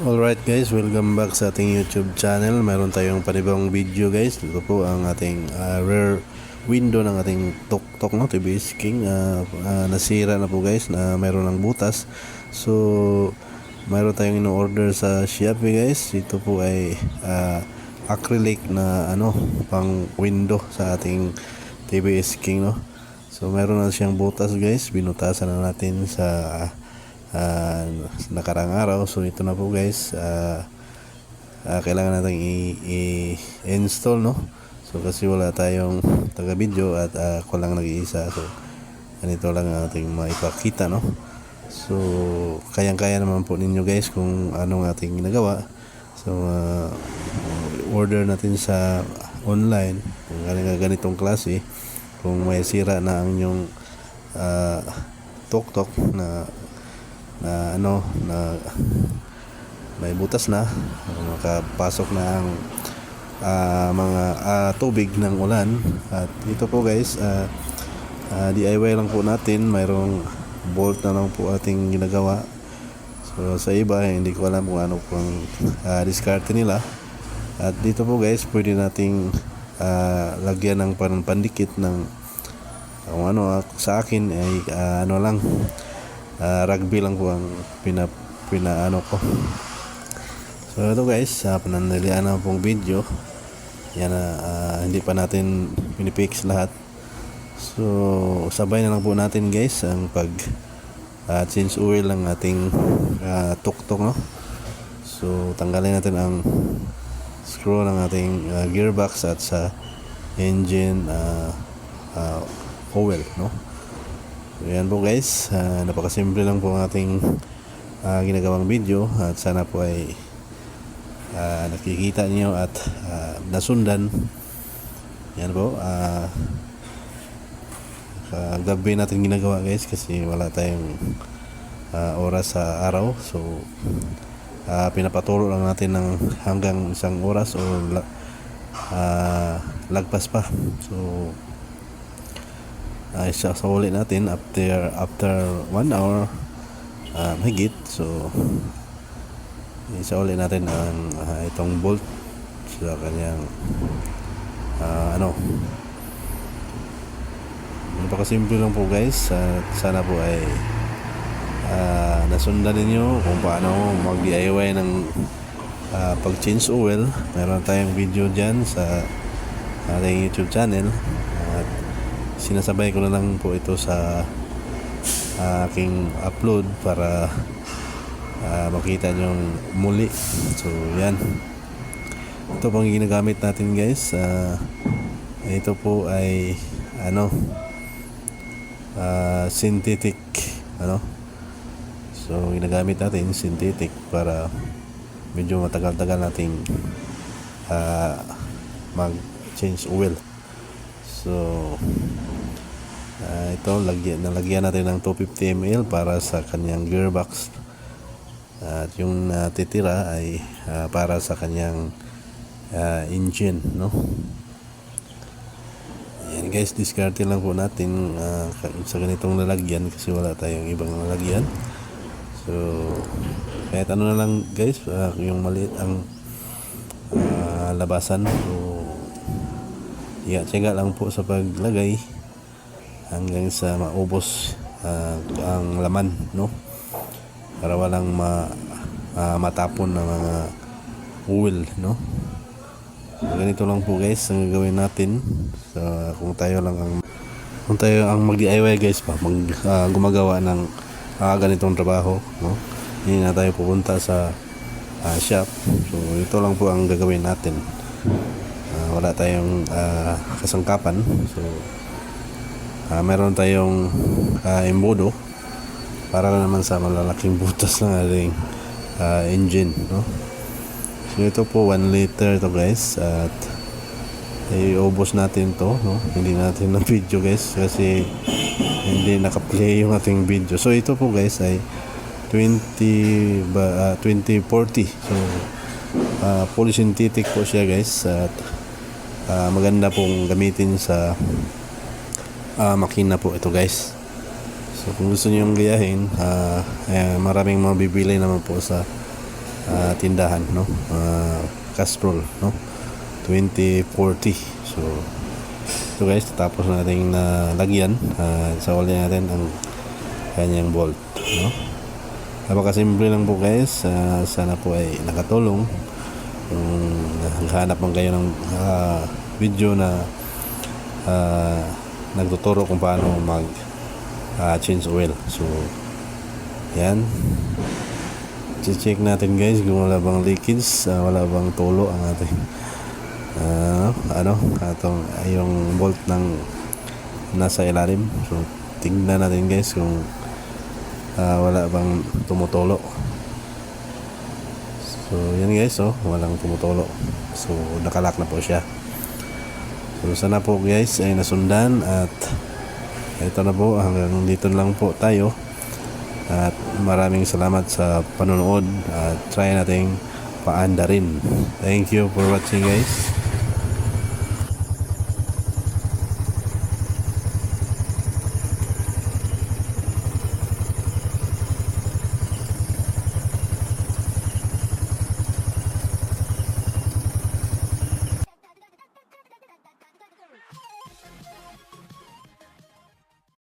Alright guys, welcome back sa ating YouTube channel. Mayroon tayong panibang video guys. Ito po ang ating rear window ng ating tuk-tuk, no? TBS King. Nasira na po guys, na mayroon ng butas. So mayroon tayong in-order sa Shopee guys. Ito po ay acrylic na pang window sa ating TBS King, no? So mayroon na siyang butas guys. Binutasan na natin sa nakarang araw. So ito na po guys, kailangan natin i-install, no? So kasi wala tayong taga video at ako lang nag-iisa, so ganito lang ang ating maipakita, no? So kayang-kaya naman po ninyo guys kung anong ating ginagawa. So order natin sa online kung ganitong klase. Kung may sira na ang inyong tuk-tuk na may butas na, makapasok na ang mga tubig ng ulan. At ito po guys, DIY lang po natin. Mayroong bolt na lang po ating ginagawa. So sa iba hindi ko alam kung ano pang diskarte nila. At dito po guys, pwede nating lagyan ng pandikit ng sa akin ay lang, rugby lang po ang pinaano ko. So ito guys, pananalian na pong video yan, hindi pa natin pinipix lahat. So sabay na lang po natin guys ang pag change oil ng ating tuk-tuk, no? So tanggalin natin ang screw ng ating gearbox at sa engine oil, no? So yan po guys, napakasimple lang po ang ating ginagawang video at sana po ay nakikita niyo at nasundan. Yan po, gabi natin ginagawa guys kasi wala tayong oras sa araw. So pinapatulo lang natin ng hanggang isang oras o lagpas pa. So isauli natin after 1 hour higit. So isauli natin ang itong bolt sa kanyang napakasimple lang po guys. Sana po ay nasundan ninyo kung paano mag-DIY ng pag change oil. Meron tayong video dyan sa ating YouTube channel at sinasabay ko na lang po ito sa aking upload para makita nyo muli. So yan, ito pang ginagamit natin guys. Ito po ay synthetic, so ginagamit natin synthetic para medyo matagal-tagal nating mag change oil. So ito nalagyan natin ng 250 ml para sa kanyang gearbox at yung titira ay para sa kanyang engine, no? Yan guys, discarte lang po natin sa ganitong lalagyan kasi wala tayong ibang lalagyan. So kahit ano na lang guys, yung maliit ang labasan. So tiyaga lang po sa paglagay hanggang sa maubos ang laman, no? Para walang matapon na mga oil, no? So, ganito lang po guys ang gagawin natin. So kung tayo ang mag-DIY guys pa, gumagawa ng ganitong trabaho, no? Hindi na tayo pupunta sa shop. So ito lang po ang gagawin natin. Wala tayong kasangkapan. So meron tayong embudo para naman sa malalaking butas ng ating engine, no? So ito po 1 liter to guys at iubos natin to, no? Hindi natin na video guys kasi hindi naka-play yung ating video. So ito po guys ay 2040. So fully synthetic po siya guys at maganda pong gamitin sa makina po ito guys. So kung gusto niyo yung gayahin, maraming mabibili naman po sa tindahan, no? Castrol, no? 2040. So ito guys, tapos nating lagyan, sawali natin ang kanyang bolt, no? Napakasimple lang po guys. Sana po ay nakatulong. Kung naghahanap man kayo ng video na nagtuturo kung paano mag change oil. So yan, check natin guys kung wala bang leakage, wala bang tulo ang ating yung bolt ng nasa ilalim. So tingnan natin guys kung wala bang tumutulo. So yan guys, walang tumutulo. So nakalak na po siya. So sana po guys ay nasundan, at ito na po, hanggang dito lang po tayo. At maraming salamat sa panonood, at try nating paanda rin. Thank you for watching guys.